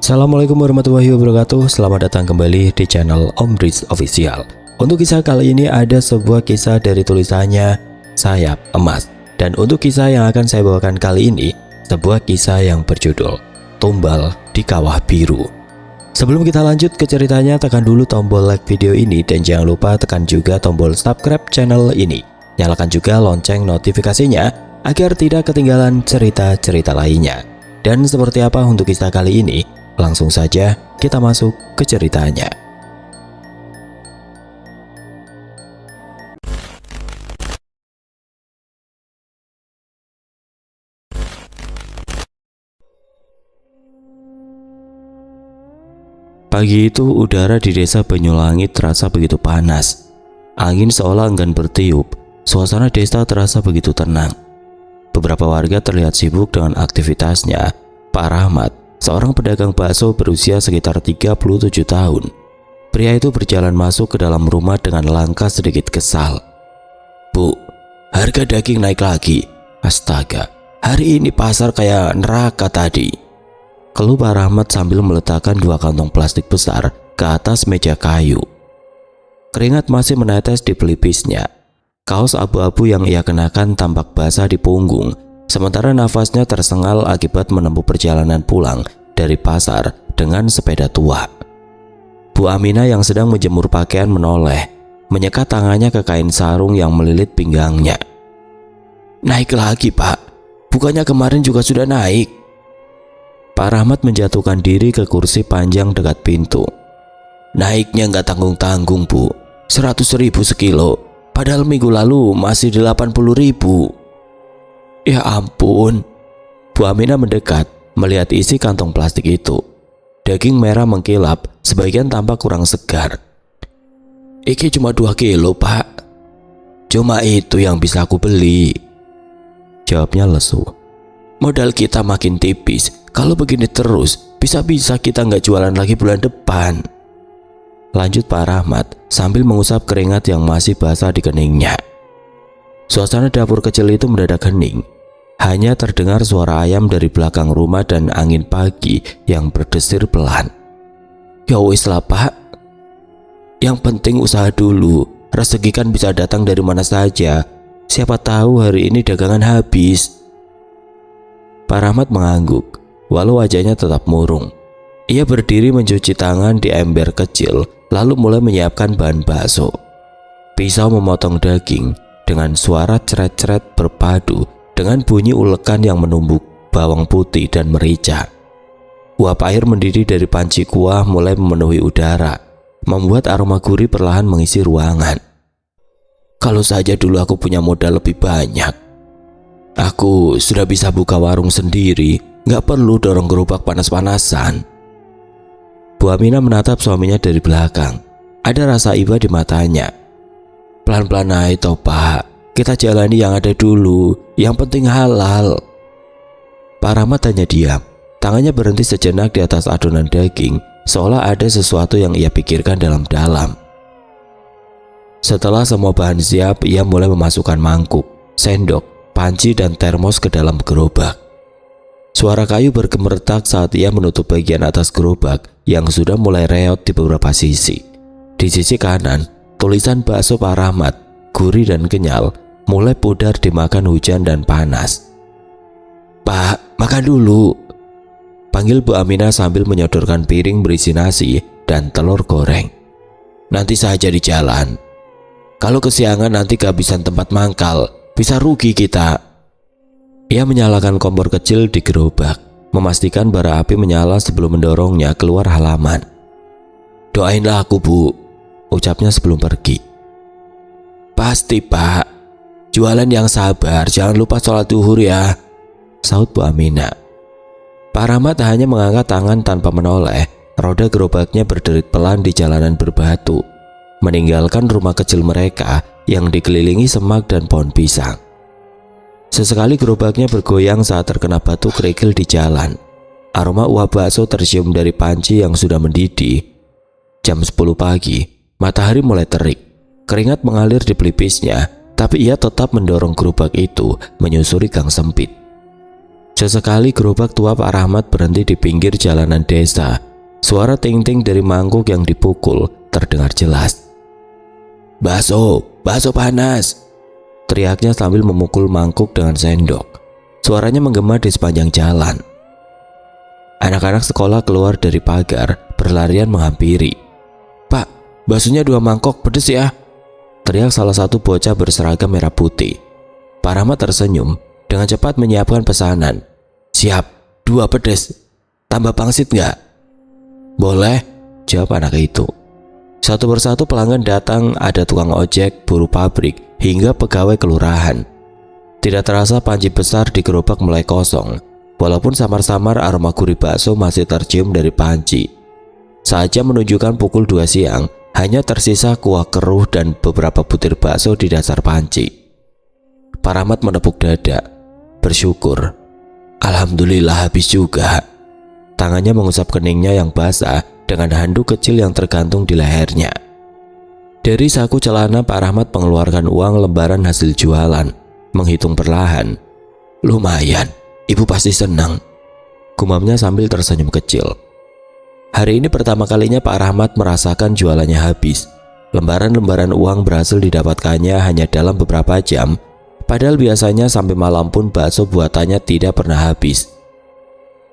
Assalamualaikum warahmatullahi wabarakatuh. Selamat datang kembali di channel Om Riz Official. Untuk kisah kali ini ada sebuah kisah dari tulisannya Sayap Emas. Dan untuk kisah yang akan saya bawakan kali ini, sebuah kisah yang berjudul Tumbal di Kawah Biru. Sebelum kita lanjut ke ceritanya, tekan dulu tombol like video ini dan jangan lupa tekan juga tombol subscribe channel ini. Nyalakan juga lonceng notifikasinya agar tidak ketinggalan cerita-cerita lainnya. Dan seperti apa untuk kisah kali ini? Langsung saja kita masuk ke ceritanya. Pagi itu udara di desa Banyulangit terasa begitu panas. Angin seolah enggan bertiup. Suasana desa terasa begitu tenang. Beberapa warga terlihat sibuk dengan aktivitasnya. Pak Rahmat, seorang pedagang bakso berusia sekitar 37 tahun. Pria itu berjalan masuk ke dalam rumah dengan langkah sedikit kesal. "Bu, harga daging naik lagi. Astaga, hari ini pasar kayak neraka tadi," keluh Pak Rahmat sambil meletakkan dua kantong plastik besar ke atas meja kayu. Keringat masih menetes di pelipisnya. Kaos abu-abu yang ia kenakan tampak basah di punggung, sementara nafasnya tersengal akibat menempuh perjalanan pulang dari pasar dengan sepeda tua. Bu Aminah yang sedang menjemur pakaian menoleh, menyekat tangannya ke kain sarung yang melilit pinggangnya. "Naik lagi, Pak. Bukannya kemarin juga sudah naik?" Pak Rahmat menjatuhkan diri ke kursi panjang dekat pintu. "Naiknya nggak tanggung-tanggung, Bu. 100.000 sekilo. Padahal minggu lalu masih 80.000. Ya ampun." Bu Aminah mendekat melihat isi kantong plastik itu. Daging merah mengkilap, sebagian tampak kurang segar. "Iki cuma 2 kilo, Pak. Cuma itu yang bisa aku beli," jawabnya lesu. "Modal kita makin tipis. Kalau begini terus, bisa-bisa kita nggak jualan lagi bulan depan," lanjut Pak Rahmat sambil mengusap keringat yang masih basah di keningnya. Suasana dapur kecil itu mendadak hening. Hanya terdengar suara ayam dari belakang rumah dan angin pagi yang berdesir pelan. "Ya wis lah, Pak. Yang penting usaha dulu. Rezeki kan bisa datang dari mana saja. Siapa tahu hari ini dagangan habis." Pak Rahmat mengangguk, walau wajahnya tetap murung. Ia berdiri mencuci tangan di ember kecil, lalu mulai menyiapkan bahan bakso. Pisau memotong daging dengan suara ceret-ceret berpadu dengan bunyi ulekan yang menumbuk bawang putih dan merica. Uap air mendidih dari panci kuah mulai memenuhi udara, membuat aroma gurih perlahan mengisi ruangan. "Kalau saja dulu aku punya modal lebih banyak, aku sudah bisa buka warung sendiri, nggak perlu dorong gerobak panas-panasan." Bu Aminah menatap suaminya dari belakang. Ada rasa iba di matanya. "Pelan-pelan aja toh, Pak. Kita jalani yang ada dulu. Yang penting halal." Pak Rahmat hanya diam. Tangannya berhenti sejenak di atas adonan daging, seolah ada sesuatu yang ia pikirkan dalam-dalam. Setelah semua bahan siap, ia mulai memasukkan mangkuk, sendok, panci, dan termos ke dalam gerobak. Suara kayu bergemertak saat ia menutup bagian atas gerobak yang sudah mulai reot di beberapa sisi. Di sisi kanan, tulisan bakso Pak Rahmat, gurih dan kenyal, mulai pudar dimakan hujan dan panas. "Pak, makan dulu," panggil Bu Aminah sambil menyodorkan piring berisi nasi dan telur goreng. "Nanti saja di jalan. Kalau kesiangan nanti kehabisan tempat mangkal, bisa rugi kita." Ia menyalakan kompor kecil di gerobak, memastikan bara api menyala sebelum mendorongnya keluar halaman. "Doainlah aku, Bu," ucapnya sebelum pergi. "Pasti, Pak. Jualan yang sabar, jangan lupa sholat zuhur ya," sahut Bu Aminah. Pak Rahmat hanya mengangkat tangan tanpa menoleh. Roda gerobaknya berderit pelan di jalanan berbatu, meninggalkan rumah kecil mereka yang dikelilingi semak dan pohon pisang. Sesekali gerobaknya bergoyang saat terkena batu kerikil di jalan. Aroma uap bakso tercium dari panci yang sudah mendidih. Jam 10 pagi, matahari mulai terik. Keringat mengalir di pelipisnya, tapi ia tetap mendorong gerobak itu menyusuri gang sempit. Sesekali gerobak tua Pak Rahmat berhenti di pinggir jalanan desa. Suara ting-ting dari mangkuk yang dipukul terdengar jelas. "Bakso, bakso panas!" teriaknya sambil memukul mangkuk dengan sendok. Suaranya menggema di sepanjang jalan. Anak-anak sekolah keluar dari pagar, berlarian menghampiri. "Pak, baksonya 2 mangkok, pedes ya!" teriak salah satu bocah berseragam merah putih. Pak Rahmat tersenyum, dengan cepat menyiapkan pesanan. "Siap, 2 pedes. Tambah pangsit nggak?" "Boleh," jawab anak itu. Satu persatu pelanggan datang, ada tukang ojek, buruh pabrik, hingga pegawai kelurahan. Tidak terasa panci besar di gerobak mulai kosong. Walaupun samar-samar aroma gurih bakso masih tercium dari panci. Saat jam menunjukkan pukul 2 siang, hanya tersisa kuah keruh dan beberapa butir bakso di dasar panci. Pak Rahmat menepuk dada, bersyukur. Alhamdulillah habis juga. Tangannya mengusap keningnya yang basah dengan handuk kecil yang tergantung di lehernya. Dari saku celana Pak Rahmat mengeluarkan uang lembaran hasil jualan, menghitung perlahan. "Lumayan, ibu pasti senang," gumamnya sambil tersenyum kecil. Hari ini pertama kalinya Pak Rahmat merasakan jualannya habis. Lembaran-lembaran uang berhasil didapatkannya hanya dalam beberapa jam, padahal biasanya sampai malam pun bakso buatannya tidak pernah habis.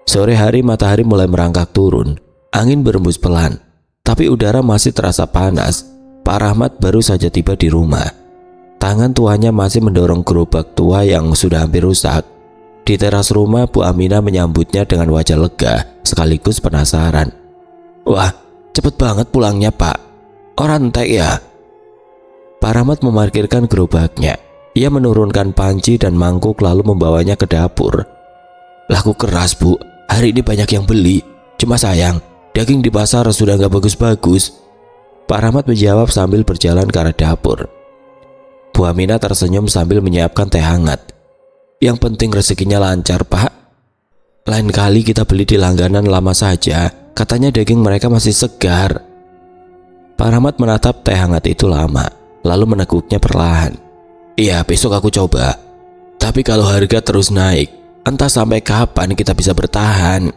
Sore hari matahari mulai merangkak turun, angin berembus pelan, tapi udara masih terasa panas. Pak Rahmat baru saja tiba di rumah. Tangan tuanya masih mendorong gerobak tua yang sudah hampir rusak. Di teras rumah, Bu Aminah menyambutnya dengan wajah lega sekaligus penasaran. "Wah, cepet banget pulangnya, Pak. Orang entek ya?" Pak Rahmat memarkirkan gerobaknya. Ia menurunkan panci dan mangkuk lalu membawanya ke dapur. "Laku keras, Bu. Hari ini banyak yang beli. Cuma sayang, daging di pasar sudah nggak bagus-bagus." Pak Rahmat menjawab sambil berjalan ke arah dapur. Bu Aminah tersenyum sambil menyiapkan teh hangat. "Yang penting rezekinya lancar, Pak. Lain kali kita beli di langganan lama saja. Katanya daging mereka masih segar." Pak Rahmat menatap teh hangat itu lama, lalu meneguknya perlahan. "Iya, besok aku coba. Tapi kalau harga terus naik, entah sampai kapan kita bisa bertahan."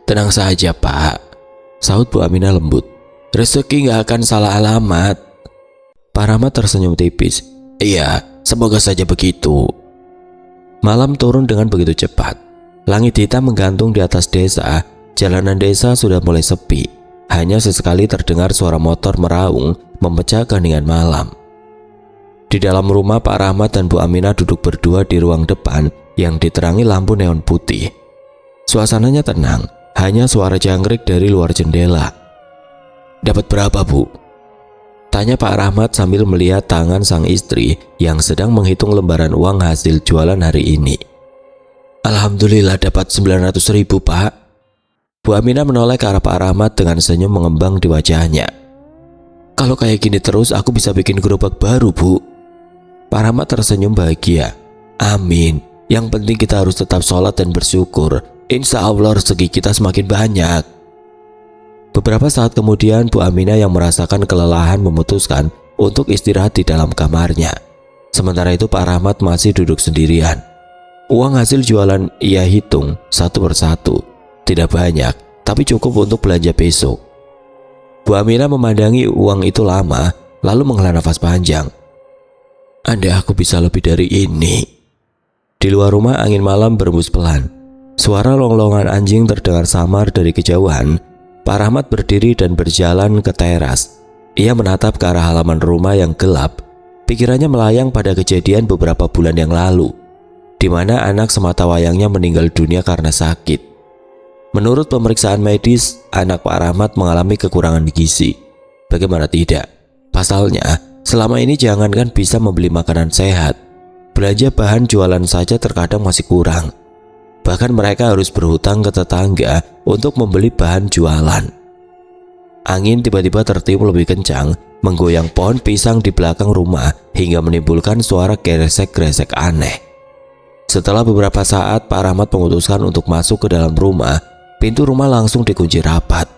"Tenang saja, Pak," sahut Bu Aminah lembut. "Rezeki nggak akan salah alamat." Pak Rahmat tersenyum tipis. "Iya, semoga saja begitu." Malam turun dengan begitu cepat. Langit hitam menggantung di atas desa. Jalanan desa sudah mulai sepi. Hanya sesekali terdengar suara motor meraung memecah keheningan malam. Di dalam rumah, Pak Rahmat dan Bu Aminah duduk berdua di ruang depan yang diterangi lampu neon putih. Suasananya tenang, hanya suara jangkrik dari luar jendela. "Dapat berapa, Bu?" tanya Pak Rahmat sambil melihat tangan sang istri yang sedang menghitung lembaran uang hasil jualan hari ini. "Alhamdulillah dapat 900.000, Pak." Bu Aminah menoleh ke arah Pak Rahmat dengan senyum mengembang di wajahnya. "Kalau kayak gini terus aku bisa bikin gerobak baru, Bu." Pak Rahmat tersenyum bahagia. "Amin. Yang penting kita harus tetap sholat dan bersyukur. Insya Allah rezeki kita semakin banyak." Beberapa saat kemudian, Bu Aminah yang merasakan kelelahan memutuskan untuk istirahat di dalam kamarnya. Sementara itu Pak Rahmat masih duduk sendirian. Uang hasil jualan ia hitung satu persatu. Tidak banyak, tapi cukup untuk belanja besok. Bu Aminah memandangi uang itu lama, lalu menghela nafas panjang. "Andai aku bisa lebih dari ini." Di luar rumah angin malam berembus pelan. Suara longlongan anjing terdengar samar dari kejauhan. Pak Rahmat berdiri dan berjalan ke teras. Ia menatap ke arah halaman rumah yang gelap. Pikirannya melayang pada kejadian beberapa bulan yang lalu, di mana anak sematawayangnya meninggal dunia karena sakit. Menurut pemeriksaan medis, anak Pak Rahmat mengalami kekurangan gizi. Bagaimana tidak? Pasalnya, selama ini jangankan bisa membeli makanan sehat, belanja bahan jualan saja terkadang masih kurang. Bahkan mereka harus berhutang ke tetangga untuk membeli bahan jualan. Angin tiba-tiba tertiup lebih kencang, menggoyang pohon pisang di belakang rumah hingga menimbulkan suara gresek-gresek aneh. Setelah beberapa saat, Pak Rahmat memutuskan untuk masuk ke dalam rumah. Pintu rumah langsung dikunci rapat.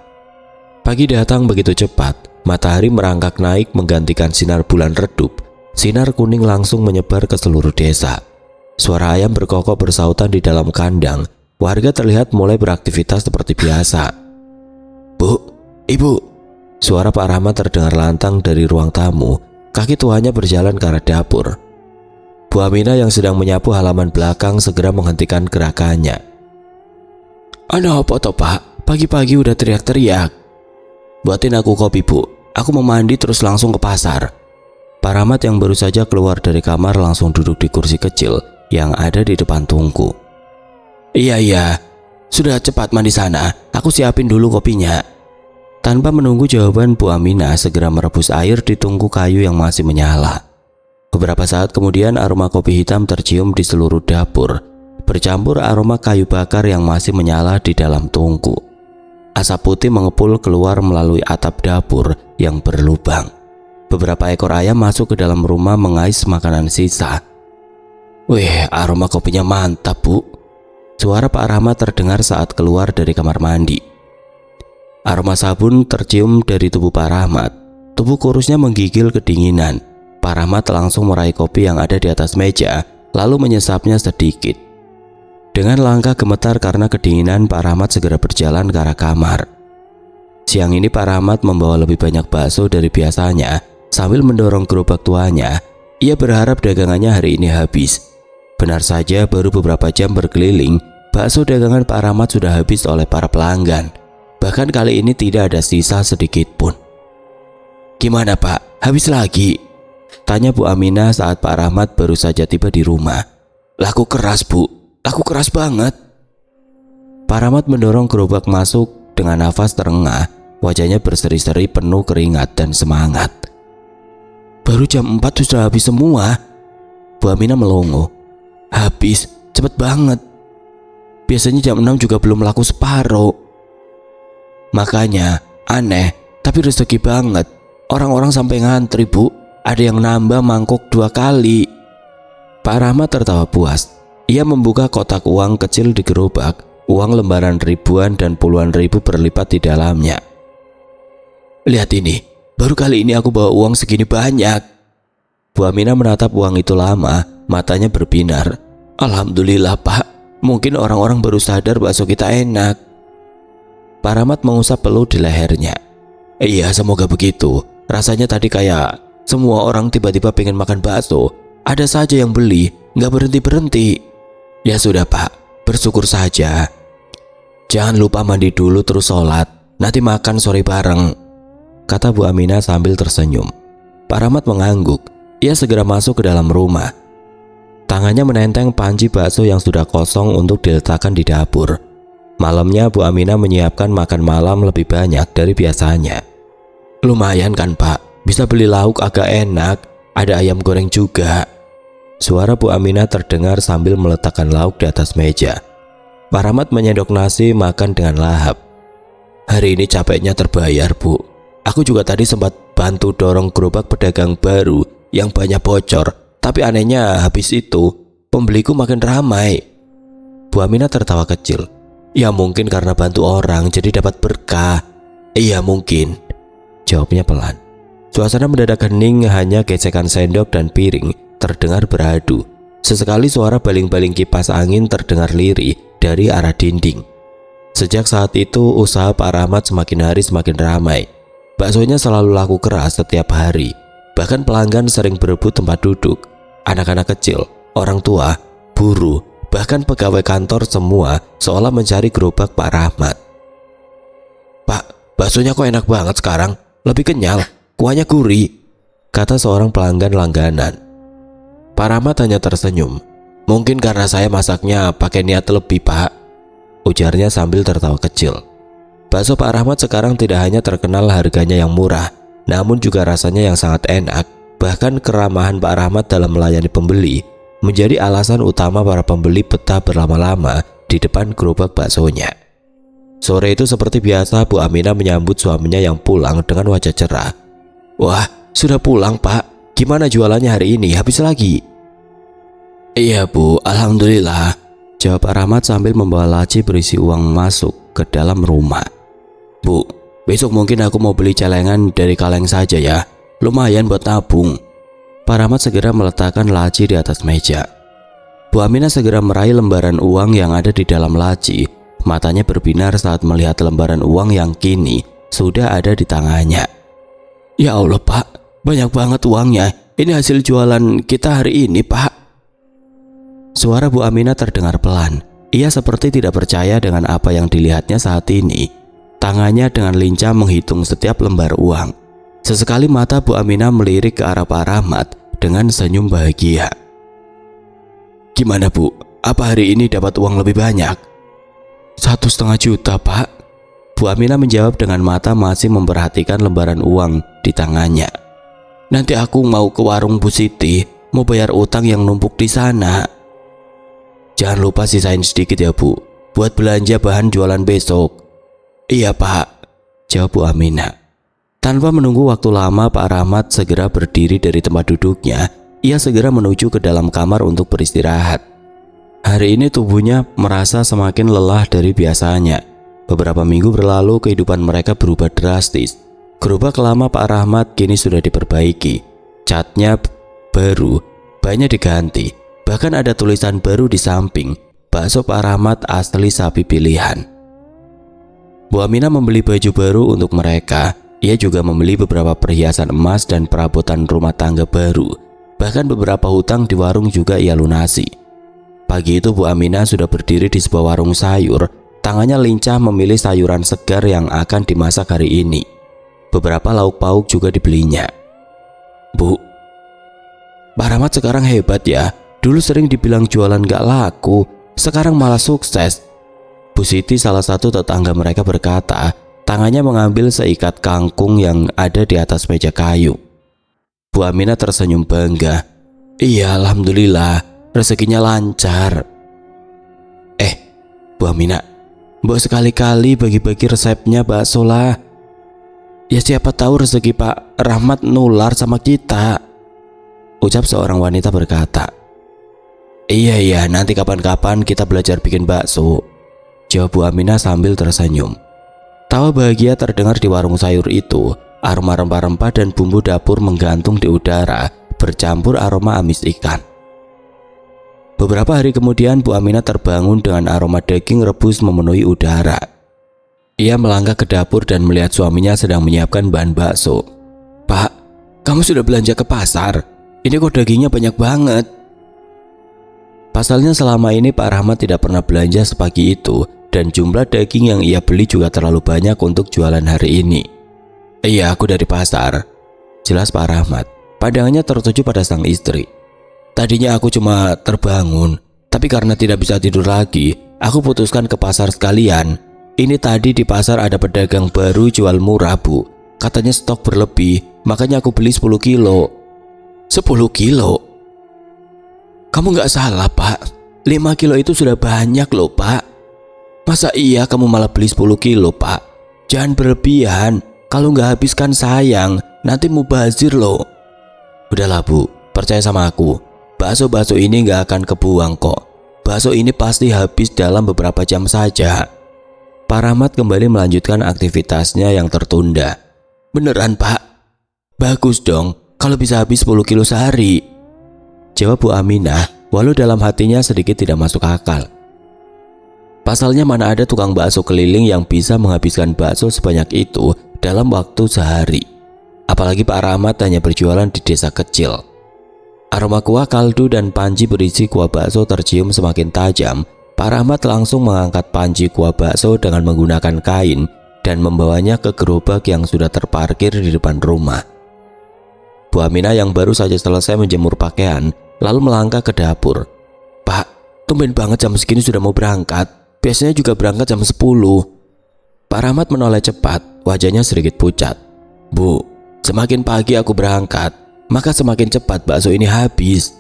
Pagi datang begitu cepat. Matahari merangkak naik menggantikan sinar bulan redup. Sinar kuning langsung menyebar ke seluruh desa. Suara ayam berkokok bersautan di dalam kandang. Warga terlihat mulai beraktivitas seperti biasa. "Bu, Ibu." Suara Pak Rahmat terdengar lantang dari ruang tamu. Kaki tuanya berjalan ke arah dapur. Bu Aminah yang sedang menyapu halaman belakang segera menghentikan gerakannya. "Ada apa toh, Pak? Pagi-pagi udah teriak-teriak." "Buatin aku kopi, Bu. Aku mau mandi terus langsung ke pasar." Pak Rahmat yang baru saja keluar dari kamar langsung duduk di kursi kecil yang ada di depan tungku. Iya, sudah cepat mandi sana. Aku siapin dulu kopinya." Tanpa menunggu jawaban, Bu Aminah segera merebus air di tungku kayu yang masih menyala. Beberapa saat kemudian aroma kopi hitam tercium di seluruh dapur, bercampur aroma kayu bakar yang masih menyala di dalam tungku. Asap putih mengepul keluar melalui atap dapur yang berlubang. Beberapa ekor ayam masuk ke dalam rumah mengais makanan sisa. "Wih, aroma kopinya mantap, Bu." Suara Pak Rahmat terdengar saat keluar dari kamar mandi. Aroma sabun tercium dari tubuh Pak Rahmat. Tubuh kurusnya menggigil kedinginan. Pak Rahmat langsung meraih kopi yang ada di atas meja, lalu menyesapnya sedikit. Dengan langkah gemetar karena kedinginan, Pak Rahmat segera berjalan ke arah kamar. Siang ini Pak Rahmat membawa lebih banyak bakso dari biasanya. Sambil mendorong gerobak tuanya, ia berharap dagangannya hari ini habis. Benar saja, baru beberapa jam berkeliling, bakso dagangan Pak Rahmat sudah habis oleh para pelanggan. Bahkan kali ini tidak ada sisa sedikit pun. "Gimana, Pak? Habis lagi?" tanya Bu Aminah saat Pak Rahmat baru saja tiba di rumah. "Laku keras, Bu. Laku keras banget." Pak Rahmat mendorong gerobak masuk dengan nafas terengah. Wajahnya berseri-seri penuh keringat dan semangat. "Baru jam 4 sudah habis semua." Bu Aminah melongo. "Habis? Cepet banget. Biasanya jam 6 juga belum laku separuh." "Makanya aneh, tapi rezeki banget. Orang-orang sampai ngantri, Bu. Ada yang nambah mangkok 2 kali." Pak Rahmat tertawa puas. Ia membuka kotak uang kecil di gerobak. Uang lembaran ribuan dan puluhan ribu berlipat di dalamnya. "Lihat ini, baru kali ini aku bawa uang segini banyak." Bu Aminah menatap uang itu lama, matanya berbinar. "Alhamdulillah, Pak. Mungkin orang-orang baru sadar bakso kita enak." Pak Rahmat mengusap peluh di lehernya. "Iya, semoga begitu. Rasanya tadi kayak semua orang tiba-tiba pengen makan bakso. Ada saja yang beli, nggak berhenti-berhenti." "Ya sudah, Pak. Bersyukur saja. Jangan lupa mandi dulu terus sholat. Nanti makan sore bareng," kata Bu Aminah sambil tersenyum. Pak Rahmat mengangguk. Ia segera masuk ke dalam rumah. Tangannya menenteng panci bakso yang sudah kosong untuk diletakkan di dapur. Malamnya Bu Aminah menyiapkan makan malam lebih banyak dari biasanya. "Lumayan kan, Pak? Bisa beli lauk agak enak. Ada ayam goreng juga." Suara Bu Aminah terdengar sambil meletakkan lauk di atas meja. Pak Rahmat menyendok nasi makan dengan lahap. "Hari ini capeknya terbayar, Bu. Aku juga tadi sempat bantu dorong gerobak pedagang baru yang banyak bocor. Tapi anehnya habis itu pembeliku makin ramai." Bu Aminah tertawa kecil. "Ya mungkin karena bantu orang jadi dapat berkah." "Iya mungkin," jawabnya pelan. Suasana mendadak hening, hanya gesekan sendok dan piring terdengar beradu. Sesekali suara baling-baling kipas angin terdengar lirih dari arah dinding. Sejak saat itu usaha Pak Rahmat semakin hari semakin ramai. Baksonya selalu laku keras setiap hari. Bahkan pelanggan sering berebut tempat duduk. Anak-anak kecil, orang tua, buruh, bahkan pegawai kantor semua seolah mencari gerobak Pak Rahmat. "Pak, baksonya kok enak banget sekarang. Lebih kenyal, kuahnya gurih," kata seorang pelanggan langganan. Pak Rahmat hanya tersenyum. "Mungkin karena saya masaknya pakai niat lebih, Pak," ujarnya sambil tertawa kecil. Bakso Pak Rahmat sekarang tidak hanya terkenal harganya yang murah, namun juga rasanya yang sangat enak. Bahkan keramahan Pak Rahmat dalam melayani pembeli menjadi alasan utama para pembeli betah berlama-lama di depan gerobak baksonya. Sore itu seperti biasa, Bu Aminah menyambut suaminya yang pulang dengan wajah cerah. "Wah, sudah pulang, Pak. Gimana jualannya hari ini? Habis lagi?" "Iya, Bu. Alhamdulillah," jawab Pak Rahmat sambil membawa laci berisi uang masuk ke dalam rumah. "Bu, besok mungkin aku mau beli celengan dari kaleng saja ya. Lumayan buat nabung." Pak Rahmat segera meletakkan laci di atas meja. Bu Aminah segera meraih lembaran uang yang ada di dalam laci. Matanya berbinar saat melihat lembaran uang yang kini sudah ada di tangannya. Ya Allah Pak, banyak banget uangnya. Ini hasil jualan kita hari ini Pak. Suara Bu Aminah terdengar pelan. Ia seperti tidak percaya dengan apa yang dilihatnya saat ini. Tangannya dengan lincah menghitung setiap lembar uang. Sesekali mata Bu Aminah melirik ke arah Pak Rahmat dengan senyum bahagia. Gimana Bu? Apa hari ini dapat uang lebih banyak? 1,5 juta Pak. Bu Aminah menjawab dengan mata masih memperhatikan lembaran uang di tangannya. Nanti aku mau ke warung Bu Siti, mau bayar utang yang numpuk di sana. Jangan lupa sisain sedikit ya Bu, buat belanja bahan jualan besok. Iya Pak, jawab Bu Aminah. Tanpa menunggu waktu lama, Pak Rahmat segera berdiri dari tempat duduknya. Ia segera menuju ke dalam kamar untuk beristirahat. Hari ini tubuhnya merasa semakin lelah dari biasanya. Beberapa minggu berlalu, kehidupan mereka berubah drastis. Gerobak lama Pak Rahmat kini sudah diperbaiki. Catnya baru, bannya diganti. Bahkan ada tulisan baru di samping, bakso Pak Rahmat asli sapi pilihan. Bu Aminah membeli baju baru untuk mereka. Ia juga membeli beberapa perhiasan emas dan perabotan rumah tangga baru. Bahkan beberapa hutang di warung juga ia lunasi. Pagi itu Bu Aminah sudah berdiri di sebuah warung sayur. Tangannya lincah memilih sayuran segar yang akan dimasak hari ini. Beberapa lauk pauk juga dibelinya. Bu, Pak Rahmat sekarang hebat ya. Dulu sering dibilang jualan gak laku, sekarang malah sukses. Bu Siti, salah satu tetangga mereka, berkata, tangannya mengambil seikat kangkung yang ada di atas meja kayu. Bu Aminah tersenyum bangga. Iya, alhamdulillah, rezekinya lancar. Bu Aminah, mbok sekali-kali bagi-bagi resepnya bakso lah. Ya siapa tahu rezeki Pak Rahmat nular sama kita, ucap seorang wanita berkata. Iya, nanti kapan-kapan kita belajar bikin bakso, jawab Bu Aminah sambil tersenyum. Tawa bahagia terdengar di warung sayur itu. Aroma rempah-rempah dan bumbu dapur menggantung di udara, bercampur aroma amis ikan. Beberapa hari kemudian Bu Aminah terbangun dengan aroma daging rebus memenuhi udara. Ia melangkah ke dapur dan melihat suaminya sedang menyiapkan bahan bakso. Pak, kamu sudah belanja ke pasar? Ini kok dagingnya banyak banget. Pasalnya selama ini Pak Rahmat tidak pernah belanja sepagi itu, dan jumlah daging yang ia beli juga terlalu banyak untuk jualan hari ini. Iya, aku dari pasar, jelas Pak Rahmat. Pandangannya tertuju pada sang istri. Tadinya aku cuma terbangun, tapi karena tidak bisa tidur lagi, aku putuskan ke pasar sekalian. Ini tadi di pasar ada pedagang baru jual murah Bu. Katanya stok berlebih, makanya aku beli 10 kilo. 10 kilo? Kamu nggak salah Pak, 5 kilo itu sudah banyak loh Pak. Masa iya kamu malah beli 10 kilo Pak? Jangan berlebihan. Kalau nggak habiskan sayang, nanti mubazir loh. Udahlah Bu, percaya sama aku. Bakso-bakso ini nggak akan kebuang kok. Bakso ini pasti habis dalam beberapa jam saja. Pak Rahmat kembali melanjutkan aktivitasnya yang tertunda. Beneran Pak? Bagus dong, kalau bisa habis 10 kilo sehari, jawab Bu Aminah, walau dalam hatinya sedikit tidak masuk akal. Pasalnya mana ada tukang bakso keliling yang bisa menghabiskan bakso sebanyak itu dalam waktu sehari. Apalagi Pak Rahmat hanya berjualan di desa kecil. Aroma kuah kaldu dan panci berisi kuah bakso tercium semakin tajam. Pak Rahmat langsung mengangkat panci kuah bakso dengan menggunakan kain dan membawanya ke gerobak yang sudah terparkir di depan rumah. Bu Aminah yang baru saja selesai menjemur pakaian lalu melangkah ke dapur. Pak, tumben banget jam segini sudah mau berangkat. Biasanya juga berangkat jam 10. Pak Rahmat menoleh cepat, wajahnya sedikit pucat. Bu, semakin pagi aku berangkat, maka semakin cepat bakso ini habis.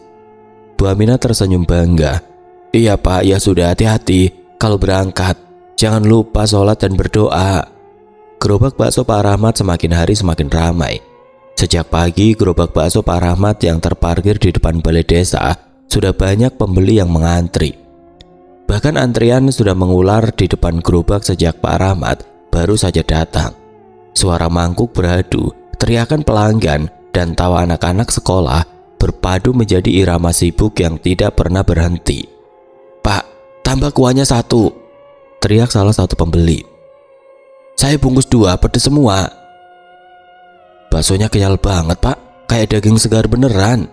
Bu Aminah tersenyum bangga. Iya Pak, ya sudah, hati-hati kalau berangkat. Jangan lupa sholat dan berdoa. Gerobak bakso Pak Rahmat semakin hari semakin ramai. Sejak pagi, gerobak bakso Pak Rahmat yang terparkir di depan balai desa sudah banyak pembeli yang mengantri. Bahkan antrian sudah mengular di depan gerobak sejak Pak Rahmat baru saja datang. Suara mangkuk beradu, teriakan pelanggan, dan tawa anak-anak sekolah berpadu menjadi irama sibuk yang tidak pernah berhenti. "Pak, tambah kuahnya 1," teriak salah satu pembeli. "Saya bungkus 2, pedes semua." "Baksonya kenyal banget Pak, kayak daging segar beneran."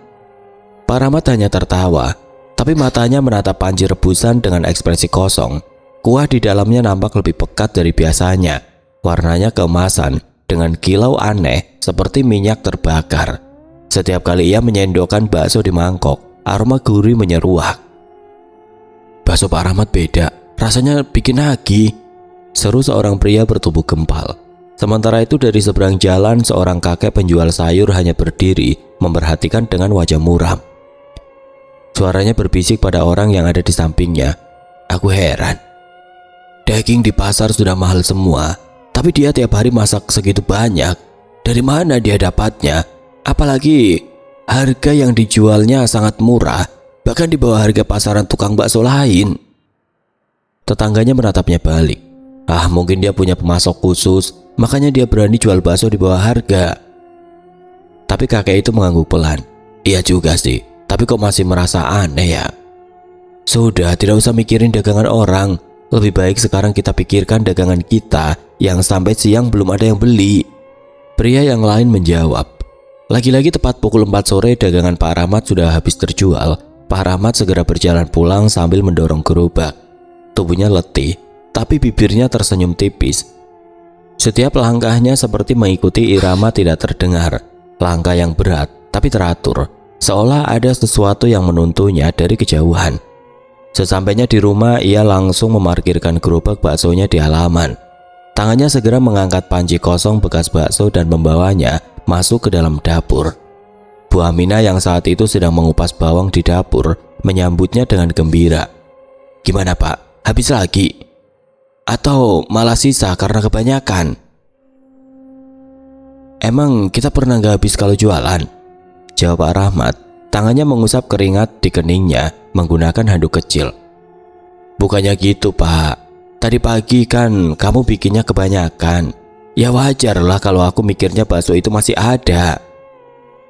Pak Rahmat hanya tertawa, tapi matanya menatap panci rebusan dengan ekspresi kosong. Kuah di dalamnya nampak lebih pekat dari biasanya. Warnanya keemasan dengan kilau aneh seperti minyak terbakar. Setiap kali ia menyendokkan bakso di mangkok, aroma gurih menyeruak. "Bakso Pak Rahmat beda, rasanya bikin nagih," seru seorang pria bertubuh gempal. Sementara itu dari seberang jalan seorang kakek penjual sayur hanya berdiri memperhatikan dengan wajah muram. Suaranya berbisik pada orang yang ada di sampingnya. "Aku heran, daging di pasar sudah mahal semua, tapi dia tiap hari masak segitu banyak. Dari mana dia dapatnya? Apalagi harga yang dijualnya sangat murah, bahkan di bawah harga pasaran tukang bakso lain." Tetangganya menatapnya balik. Mungkin dia punya pemasok khusus, makanya dia berani jual bakso di bawah harga. Tapi kakek itu mengangguk pelan. "Iya juga sih, tapi kok masih merasa aneh ya?" "Sudah, tidak usah mikirin dagangan orang. Lebih baik sekarang kita pikirkan dagangan kita yang sampai siang belum ada yang beli." Pria yang lain menjawab. Lagi-lagi tepat pukul 4 sore dagangan Pak Rahmat sudah habis terjual. Pak Rahmat segera berjalan pulang sambil mendorong gerobak. Tubuhnya letih, tapi bibirnya tersenyum tipis. Setiap langkahnya seperti mengikuti irama tidak terdengar. Langkah yang berat, tapi teratur. Seolah ada sesuatu yang menuntunnya dari kejauhan. Sesampainya di rumah, ia langsung memarkirkan gerobak baksonya di halaman. Tangannya segera mengangkat panci kosong bekas bakso dan membawanya masuk ke dalam dapur. Bu Aminah yang saat itu sedang mengupas bawang di dapur menyambutnya dengan gembira. "Gimana Pak, habis lagi? Atau malah sisa karena kebanyakan?" "Emang kita pernah gak habis kalau jualan?" jawab Pak Rahmat. Tangannya mengusap keringat di keningnya menggunakan handuk kecil. "Bukannya gitu Pak, tadi pagi kan kamu bikinnya kebanyakan. Ya wajarlah kalau aku mikirnya bakso itu masih ada."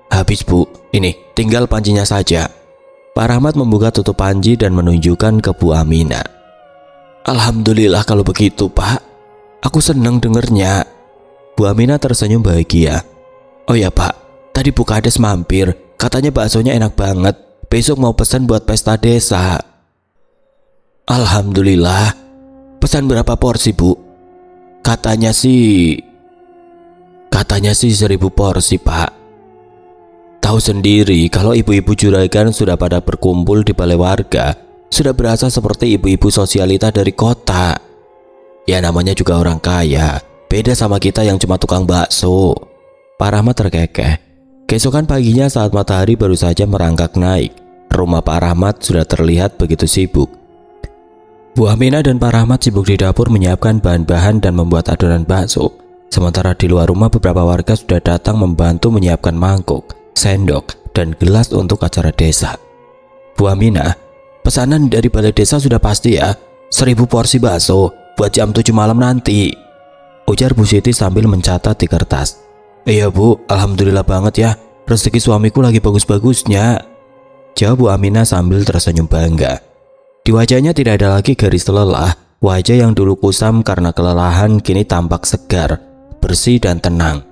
"Habis Bu, ini tinggal pancinya saja." Pak Rahmat membuka tutup panci dan menunjukkan ke Bu Aminah. "Alhamdulillah kalau begitu Pak, aku senang dengernya." Bu Aminah tersenyum bahagia. "Oh ya Pak, tadi Bu Kades mampir, katanya baksonya enak banget. Besok mau pesan buat pesta desa." "Alhamdulillah. Pesan berapa porsi Bu?" Katanya sih 1.000 porsi Pak." Tahu sendiri kalau ibu-ibu juragan sudah pada berkumpul di balai warga, sudah berasa seperti ibu-ibu sosialita dari kota. Ya namanya juga orang kaya, beda sama kita yang cuma tukang bakso. Pak Rahmat terkekeh. Keesokan paginya saat matahari baru saja merangkak naik, rumah Pak Rahmat sudah terlihat begitu sibuk. Bu Aminah dan Pak Rahmat sibuk di dapur menyiapkan bahan-bahan dan membuat adonan bakso. Sementara di luar rumah beberapa warga sudah datang membantu menyiapkan mangkuk, sendok, dan gelas untuk acara desa. "Bu Aminah, pesanan dari balai desa sudah pasti ya, 1.000 porsi bakso buat jam 7 malam nanti," ujar Bu Siti sambil mencatat di kertas. "Iya Bu, alhamdulillah banget ya, rezeki suamiku lagi bagus-bagusnya," jawab Bu Aminah sambil tersenyum bangga. Di wajahnya tidak ada lagi garis lelah. Wajah yang dulu kusam karena kelelahan kini tampak segar, bersih dan tenang.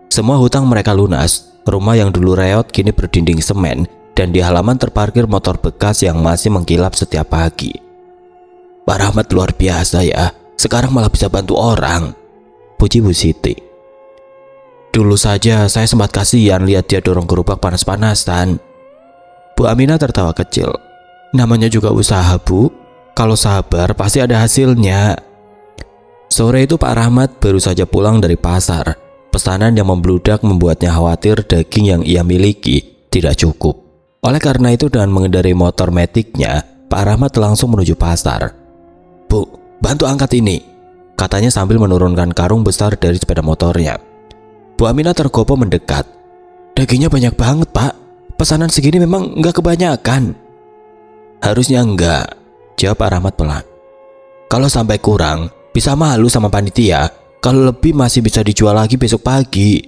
Semua hutang mereka lunas. Rumah yang dulu reot kini berdinding semen, dan di halaman terparkir motor bekas yang masih mengkilap setiap pagi. "Pak Rahmat luar biasa ya, sekarang malah bisa bantu orang," puji Bu Siti. "Dulu saja saya sempat kasihan lihat dia dorong gerobak panas-panasan." Bu Aminah tertawa kecil. "Namanya juga usaha Bu, kalau sabar pasti ada hasilnya." Sore itu Pak Rahmat baru saja pulang dari pasar. Pesanan yang membludak membuatnya khawatir daging yang ia miliki tidak cukup. Oleh karena itu dengan mengendarai motor metiknya, Pak Rahmat langsung menuju pasar. "Bu, bantu angkat ini," katanya sambil menurunkan karung besar dari sepeda motornya. Bu Aminah tergopoh mendekat. "Dagingnya banyak banget Pak, pesanan segini memang nggak kebanyakan." "Harusnya enggak," jawab Pak Rahmat pelan. "Kalau sampai kurang, bisa malu sama panitia. Kalau lebih masih bisa dijual lagi besok pagi."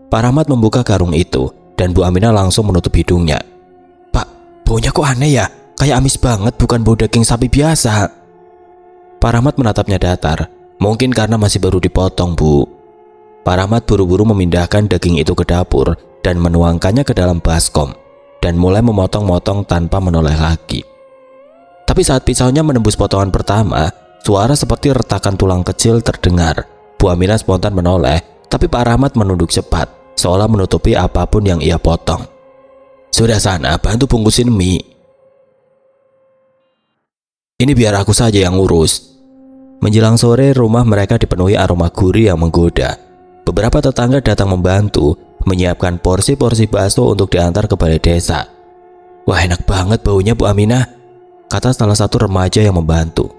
Pak Rahmat membuka karung itu. dan Bu Aminah langsung menutup hidungnya. "Pak, baunya kok aneh ya? Kayak amis banget, bukan bau daging sapi biasa." Pak Rahmat menatapnya datar. "Mungkin karena masih baru dipotong, Bu." Pak Rahmat buru-buru memindahkan daging itu ke dapur dan menuangkannya ke dalam baskom dan mulai memotong-motong tanpa menoleh lagi. Tapi saat pisaunya menembus potongan pertama, suara seperti retakan tulang kecil terdengar. Bu Aminah spontan menoleh, tapi Pak Rahmat menunduk cepat, seolah menutupi apapun yang ia potong. "Sudah sana, bantu bungkusin mie. Ini biar aku saja yang urus." Menjelang sore, rumah mereka dipenuhi aroma gurih yang menggoda. Beberapa tetangga datang membantu, menyiapkan porsi-porsi bakso untuk diantar ke balai desa. "Wah, enak banget baunya, Bu Aminah," kata salah satu remaja yang membantu.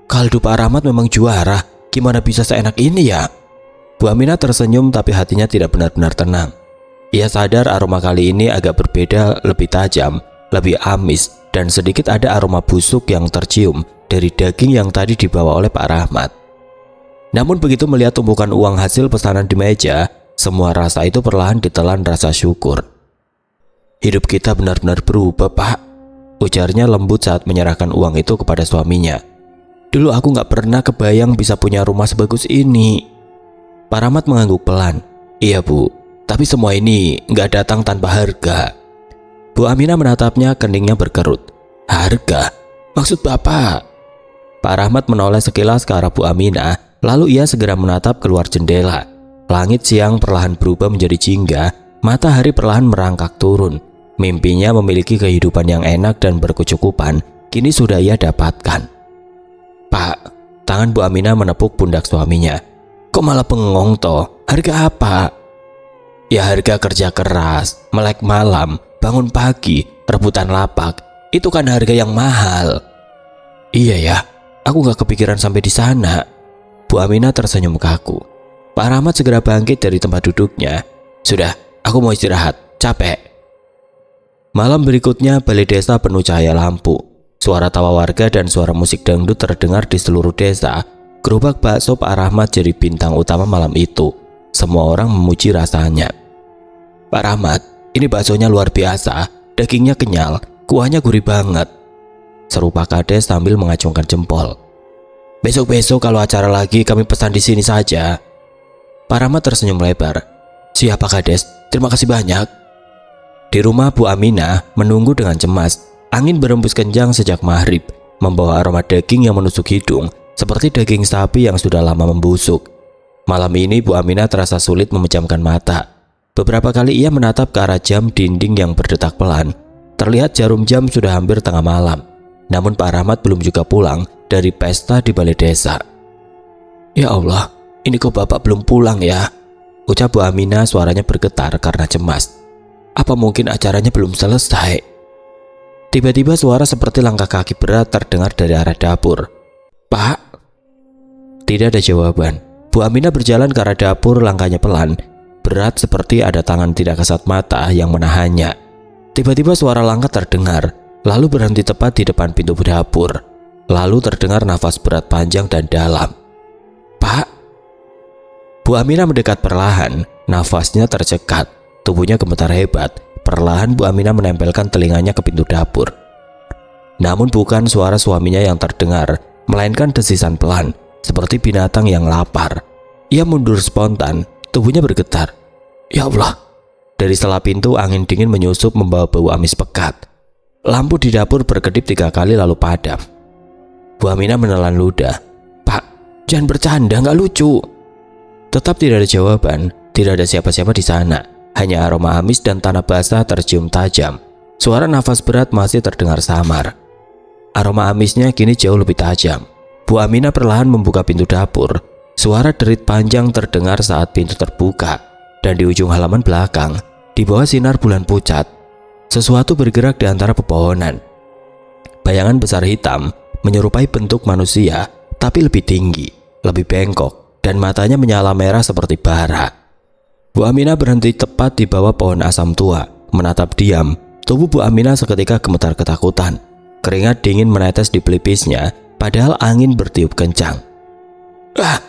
"Kaldu Pak Rahmat memang juara, gimana bisa seenak ini ya?" Bu Aminah tersenyum tapi hatinya tidak benar-benar tenang. Ia sadar aroma kali ini agak berbeda, lebih tajam, lebih amis, dan sedikit ada aroma busuk yang tercium dari daging yang tadi dibawa oleh Pak Rahmat. Namun begitu melihat tumpukan uang hasil pesanan di meja, semua rasa itu perlahan ditelan rasa syukur. "Hidup kita benar-benar berubah, Pak," ujarnya lembut saat menyerahkan uang itu kepada suaminya. "Dulu aku nggak pernah kebayang bisa punya rumah sebagus ini." Pak Rahmat mengangguk pelan. "Iya, Bu, tapi semua ini nggak datang tanpa harga." Bu Aminah menatapnya, keningnya berkerut. "Harga? Maksud Bapak?" Pak Rahmat menoleh sekilas ke arah Bu Aminah, lalu ia segera menatap keluar jendela. Langit siang perlahan berubah menjadi jingga, matahari perlahan merangkak turun. Mimpinya memiliki kehidupan yang enak dan berkecukupan, kini sudah ia dapatkan. "Pak," tangan Bu Aminah menepuk pundak suaminya. "Kok malah bengong toh? Harga apa?" "Ya harga kerja keras, melek malam, bangun pagi, rebutan lapak. Itu kan harga yang mahal." "Iya ya, aku gak kepikiran sampai di sana." Bu Aminah tersenyum kaku. Pak Rahmat segera bangkit dari tempat duduknya. "Sudah, aku mau istirahat, capek." Malam berikutnya balai desa penuh cahaya lampu. Suara tawa warga dan suara musik dangdut terdengar di seluruh desa. Gerobak bakso Pak Rahmat jadi bintang utama malam itu. Semua orang memuji rasanya. "Pak Rahmat, ini baksonya luar biasa, dagingnya kenyal, kuahnya gurih banget," seru Pak Kades sambil mengacungkan jempol. "Besok-besok kalau acara lagi kami pesan di sini saja." Pak Rahmat tersenyum lebar. "Siap Pak Kades, terima kasih banyak." Di rumah Bu Aminah menunggu dengan cemas. Angin berembus kencang sejak maghrib, membawa aroma daging yang menusuk hidung, seperti daging sapi yang sudah lama membusuk. Malam ini Bu Aminah terasa sulit memejamkan mata. Beberapa kali ia menatap ke arah jam dinding yang berdetak pelan. Terlihat jarum jam sudah hampir tengah malam. Namun Pak Rahmat belum juga pulang dari pesta di balai desa. "Ya Allah, ini kok Bapak belum pulang ya?" ucap Bu Aminah, suaranya bergetar karena cemas. "Apa mungkin acaranya belum selesai?" Tiba-tiba suara seperti langkah kaki berat terdengar dari arah dapur. "Pak?" Tidak ada jawaban. Bu Aminah berjalan ke arah dapur, langkahnya pelan, berat seperti ada tangan tidak kasat mata yang menahannya. Tiba-tiba suara langkah terdengar, lalu berhenti tepat di depan pintu dapur. Lalu terdengar nafas berat panjang dan dalam. "Pak?" Bu Aminah mendekat perlahan, nafasnya tercekat, tubuhnya gemetar hebat. Perlahan Bu Aminah menempelkan telinganya ke pintu dapur. Namun bukan suara suaminya yang terdengar, melainkan desisan pelan, seperti binatang yang lapar. Ia mundur spontan, tubuhnya bergetar. "Ya Allah!" Dari sela pintu angin dingin menyusup membawa bau amis pekat. Lampu di dapur berkedip 3 kali lalu padam. Bu Aminah menelan ludah. "Pak, jangan bercanda, nggak lucu." Tetap tidak ada jawaban, tidak ada siapa-siapa di sana. Hanya aroma amis dan tanah basah tercium tajam. Suara nafas berat masih terdengar samar. Aroma amisnya kini jauh lebih tajam. Bu Aminah perlahan membuka pintu dapur. Suara derit panjang terdengar saat pintu terbuka. Dan di ujung halaman belakang, di bawah sinar bulan pucat, sesuatu bergerak di antara pepohonan. Bayangan besar hitam menyerupai bentuk manusia, tapi lebih tinggi, lebih bengkok, dan matanya menyala merah seperti bara. Bu Aminah berhenti tepat di bawah pohon asam tua, menatap diam. Tubuh Bu Aminah seketika gemetar ketakutan. Keringat dingin menetes di pelipisnya, padahal angin bertiup kencang. "Ah!"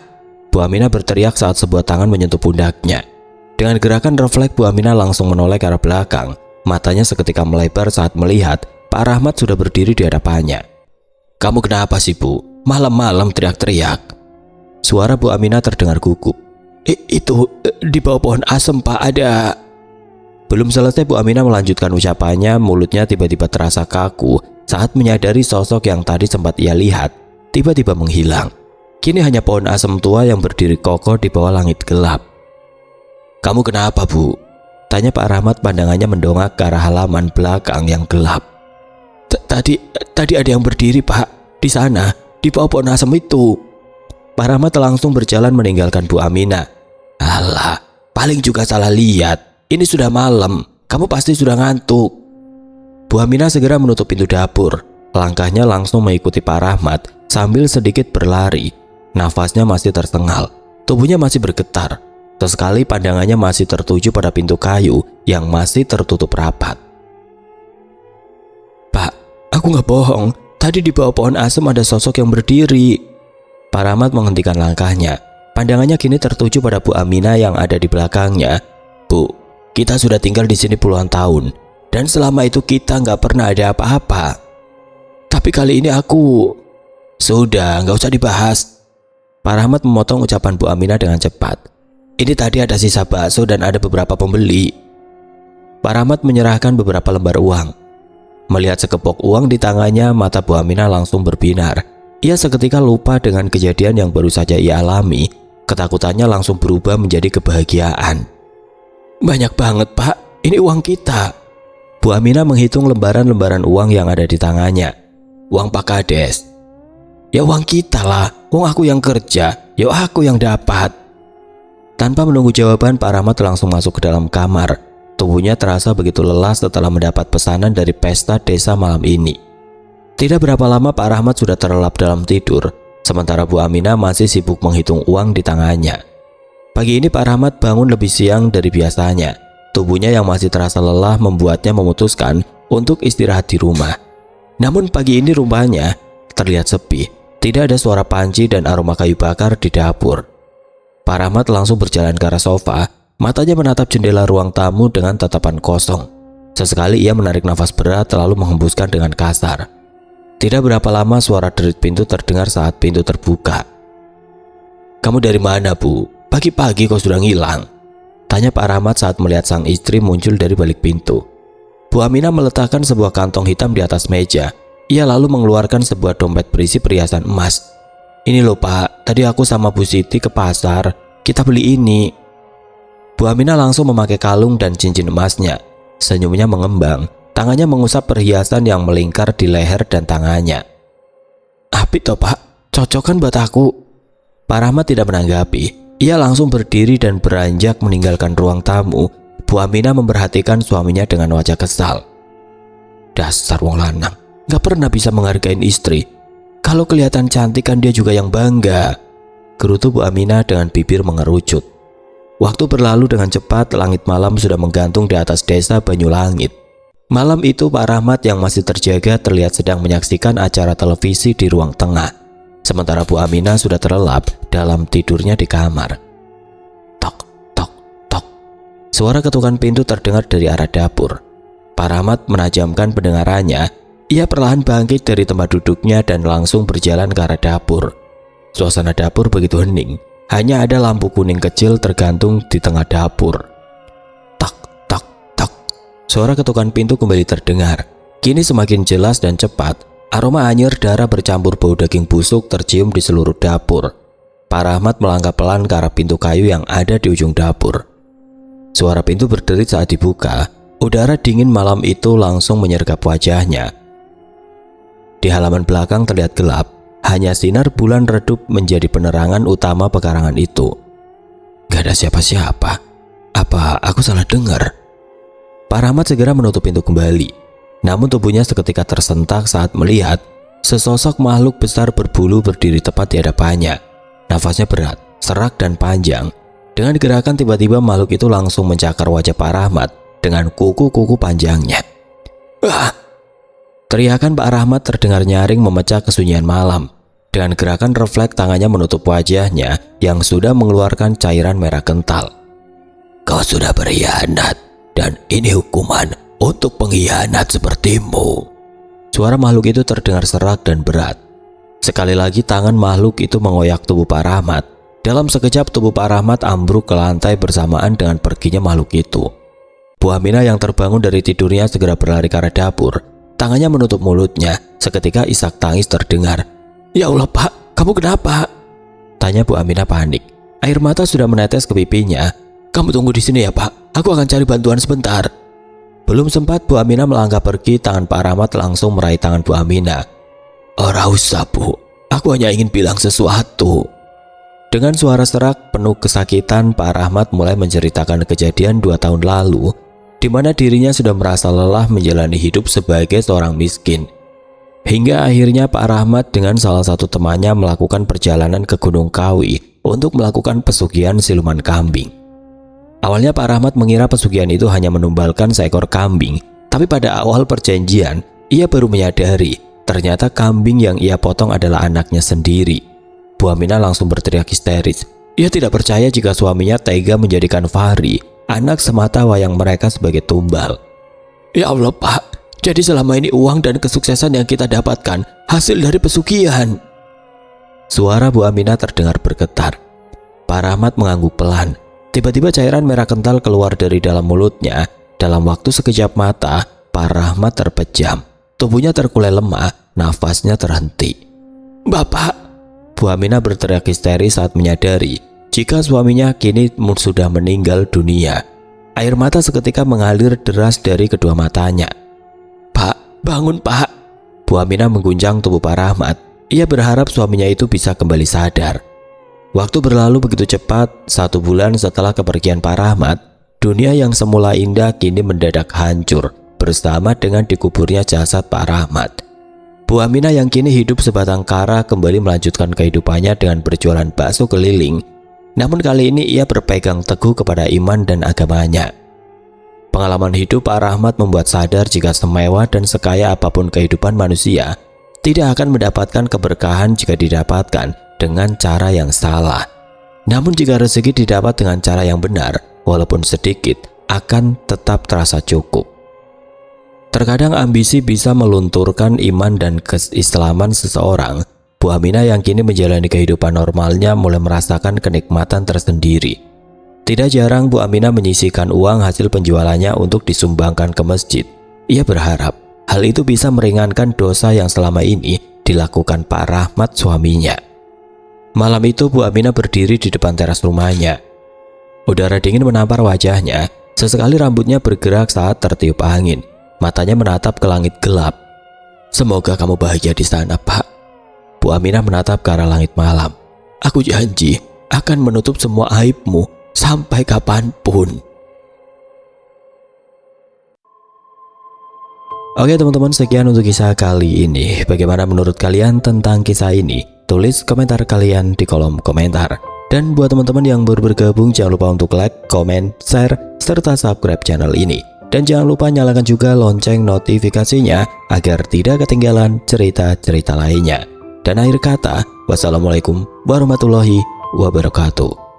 Bu Aminah berteriak saat sebuah tangan menyentuh pundaknya. Dengan gerakan refleks, Bu Aminah langsung menoleh ke arah belakang. Matanya seketika melebar saat melihat Pak Rahmat sudah berdiri di hadapannya. "Kamu kenapa sih, Bu? Malam-malam teriak-teriak." Suara Bu Aminah terdengar gugup. Itu di bawah pohon asem, Pak, ada..." Belum selesai Bu Aminah melanjutkan ucapannya, mulutnya tiba-tiba terasa kaku saat menyadari sosok yang tadi sempat ia lihat tiba-tiba menghilang. Kini hanya pohon asem tua yang berdiri kokoh di bawah langit gelap. "Kamu kenapa, Bu?" tanya Pak Rahmat, pandangannya mendongak ke arah halaman belakang yang gelap. Tadi ada yang berdiri, Pak, di sana, di bawah pohon asem itu." Pak Rahmat langsung berjalan meninggalkan Bu Aminah. "Alah, paling juga salah lihat. Ini sudah malam, kamu pasti sudah ngantuk." Bu Aminah segera menutup pintu dapur. Langkahnya langsung mengikuti Pak Rahmat sambil sedikit berlari. Nafasnya masih tersengal, tubuhnya masih bergetar. Sesekali pandangannya masih tertuju pada pintu kayu yang masih tertutup rapat. "Pak, aku nggak bohong. Tadi di bawah pohon asem ada sosok yang berdiri." Pak Rahmat menghentikan langkahnya. Pandangannya kini tertuju pada Bu Aminah yang ada di belakangnya. "Bu, kita sudah tinggal di sini puluhan tahun, dan selama itu kita nggak pernah ada apa-apa. Tapi kali ini aku..." "Sudah, nggak usah dibahas." Pak Rahmat memotong ucapan Bu Aminah dengan cepat. "Ini tadi ada sisa bakso dan ada beberapa pembeli." Pak Rahmat menyerahkan beberapa lembar uang. Melihat sekepok uang di tangannya, mata Bu Aminah langsung berbinar. Ia seketika lupa dengan kejadian yang baru saja ia alami. Ketakutannya langsung berubah menjadi kebahagiaan. "Banyak banget, Pak. Ini uang kita." Bu Aminah menghitung lembaran-lembaran uang yang ada di tangannya. "Uang Pak Kades." "Ya uang kita lah. Uang aku yang kerja. Ya aku yang dapat." Tanpa menunggu jawaban, Pak Rahmat langsung masuk ke dalam kamar. Tubuhnya terasa begitu lelah setelah mendapat pesanan dari pesta desa malam ini. Tidak berapa lama Pak Rahmat sudah terlelap dalam tidur, sementara Bu Aminah masih sibuk menghitung uang di tangannya. Pagi ini Pak Rahmat bangun lebih siang dari biasanya. Tubuhnya yang masih terasa lelah membuatnya memutuskan untuk istirahat di rumah. Namun pagi ini rumahnya terlihat sepi, tidak ada suara panci dan aroma kayu bakar di dapur. Pak Rahmat langsung berjalan ke arah sofa, matanya menatap jendela ruang tamu dengan tatapan kosong. Sesekali ia menarik nafas berat lalu menghembuskan dengan kasar. Tidak berapa lama suara derit pintu terdengar saat pintu terbuka. "Kamu dari mana, Bu? Pagi-pagi kau sudah ngilang?" tanya Pak Rahmat saat melihat sang istri muncul dari balik pintu. Bu Aminah meletakkan sebuah kantong hitam di atas meja. Ia lalu mengeluarkan sebuah dompet berisi perhiasan emas. "Ini loh, Pak, tadi aku sama Bu Siti ke pasar. Kita beli ini." Bu Aminah langsung memakai kalung dan cincin emasnya. Senyumnya mengembang, tangannya mengusap perhiasan yang melingkar di leher dan tangannya. "Apik toh, Pak, cocok kan buat aku?" Pak Rahmat tidak menanggapi. Ia langsung berdiri dan beranjak meninggalkan ruang tamu. Bu Aminah memperhatikan suaminya dengan wajah kesal. "Dasar wong lanang, gak pernah bisa menghargai istri. Kalau kelihatan cantik kan dia juga yang bangga," gerutu Bu Aminah dengan bibir mengerucut. Waktu berlalu dengan cepat, langit malam sudah menggantung di atas desa Banyulangit. Malam itu Pak Rahmat yang masih terjaga terlihat sedang menyaksikan acara televisi di ruang tengah. Sementara Bu Aminah sudah terlelap dalam tidurnya di kamar. Tok, tok, tok. Suara ketukan pintu terdengar dari arah dapur. Pak Rahmat menajamkan pendengarannya. Ia perlahan bangkit dari tempat duduknya dan langsung berjalan ke arah dapur. Suasana dapur begitu hening. Hanya ada lampu kuning kecil tergantung di tengah dapur. Tak, tak, tak. Suara ketukan pintu kembali terdengar. Kini semakin jelas dan cepat. Aroma anyir darah bercampur bau daging busuk tercium di seluruh dapur. Pak Rahmat melangkah pelan ke arah pintu kayu yang ada di ujung dapur. Suara pintu berderit saat dibuka. Udara dingin malam itu langsung menyergap wajahnya. Di halaman belakang terlihat gelap, hanya sinar bulan redup menjadi penerangan utama pekarangan itu. Gak ada siapa-siapa. Apa aku salah dengar? Pak Rahmat segera menutup pintu kembali. Namun tubuhnya seketika tersentak saat melihat sesosok makhluk besar berbulu berdiri tepat di hadapannya. Nafasnya berat, serak dan panjang. Dengan gerakan tiba-tiba makhluk itu langsung mencakar wajah Pak Rahmat dengan kuku-kuku panjangnya. "Ah!" Teriakan Pak Rahmat terdengar nyaring memecah kesunyian malam. Dengan gerakan refleks tangannya menutup wajahnya yang sudah mengeluarkan cairan merah kental. Kau sudah berkhianat, dan ini hukuman untuk pengkhianat sepertimu. Suara makhluk itu terdengar serak dan berat. Sekali lagi tangan makhluk itu mengoyak tubuh Pak Rahmat. Dalam sekejap tubuh Pak Rahmat ambruk ke lantai bersamaan dengan perginya makhluk itu. Bu Aminah yang terbangun dari tidurnya segera berlari ke arah dapur. Tangannya menutup mulutnya. Seketika isak tangis terdengar. "Ya Allah Pak, kamu kenapa?" tanya Bu Aminah panik. Air mata sudah menetes ke pipinya. "Kamu tunggu di sini ya Pak, aku akan cari bantuan sebentar." Belum sempat Bu Aminah melangkah pergi, tangan Pak Rahmat langsung meraih tangan Bu Aminah. "Ora usah Bu, aku hanya ingin bilang sesuatu." Dengan suara serak penuh kesakitan, Pak Rahmat mulai menceritakan kejadian 2 tahun lalu, di mana dirinya sudah merasa lelah menjalani hidup sebagai seorang miskin. Hingga akhirnya Pak Rahmat dengan salah satu temannya melakukan perjalanan ke Gunung Kawi untuk melakukan pesugihan siluman kambing. Awalnya Pak Rahmat mengira pesugihan itu hanya menumbalkan seekor kambing, tapi pada awal perjanjian, ia baru menyadari ternyata kambing yang ia potong adalah anaknya sendiri. Bu Aminah langsung berteriak histeris. Ia tidak percaya jika suaminya tega menjadikan Fahri, anak semata wayang mereka, sebagai tumbal. "Ya Allah Pak, jadi selama ini uang dan kesuksesan yang kita dapatkan hasil dari pesugihan." Suara Bu Aminah terdengar bergetar. Pak Rahmat mengangguk pelan. Tiba-tiba cairan merah kental keluar dari dalam mulutnya. Dalam waktu sekejap mata, Pak Rahmat terpejam. Tubuhnya terkulai lemah, nafasnya terhenti. "Bapak!" Bu Aminah berteriak histeris saat menyadari jika suaminya kini sudah meninggal dunia. Air mata seketika mengalir deras dari kedua matanya. "Pak, bangun Pak!" Bu Aminah mengguncang tubuh Pak Rahmat. Ia berharap suaminya itu bisa kembali sadar. Waktu berlalu begitu cepat. 1 bulan setelah kepergian Pak Rahmat, dunia yang semula indah kini mendadak hancur bersama dengan dikuburnya jasad Pak Rahmat. Bu Aminah yang kini hidup sebatang kara kembali melanjutkan kehidupannya dengan berjualan bakso keliling. Namun kali ini ia berpegang teguh kepada iman dan agamanya. Pengalaman hidup Pak Rahmat membuat sadar jika semewah dan sekaya apapun kehidupan manusia tidak akan mendapatkan keberkahan jika didapatkan dengan cara yang salah. Namun jika rezeki didapat dengan cara yang benar, walaupun sedikit, akan tetap terasa cukup. Terkadang ambisi bisa melunturkan iman dan keislaman seseorang. Bu Aminah yang kini menjalani kehidupan normalnya mulai merasakan kenikmatan tersendiri. Tidak jarang Bu Aminah menyisihkan uang hasil penjualannya untuk disumbangkan ke masjid. Ia berharap hal itu bisa meringankan dosa yang selama ini dilakukan Pak Rahmat suaminya. Malam itu Bu Aminah berdiri di depan teras rumahnya. Udara dingin menampar wajahnya. Sesekali rambutnya bergerak saat tertiup angin. Matanya menatap ke langit gelap. "Semoga kamu bahagia di sana Pak." Bu Aminah menatap ke arah langit malam. "Aku janji akan menutup semua aibmu sampai kapanpun." Oke teman-teman, sekian untuk kisah kali ini. Bagaimana menurut kalian tentang kisah ini? Tulis komentar kalian di kolom komentar. Dan buat teman-teman yang baru bergabung, jangan lupa untuk like, komen, share, serta subscribe channel ini. Dan jangan lupa nyalakan juga lonceng notifikasinya agar tidak ketinggalan cerita-cerita lainnya. Dan akhir kata, wassalamualaikum warahmatullahi wabarakatuh.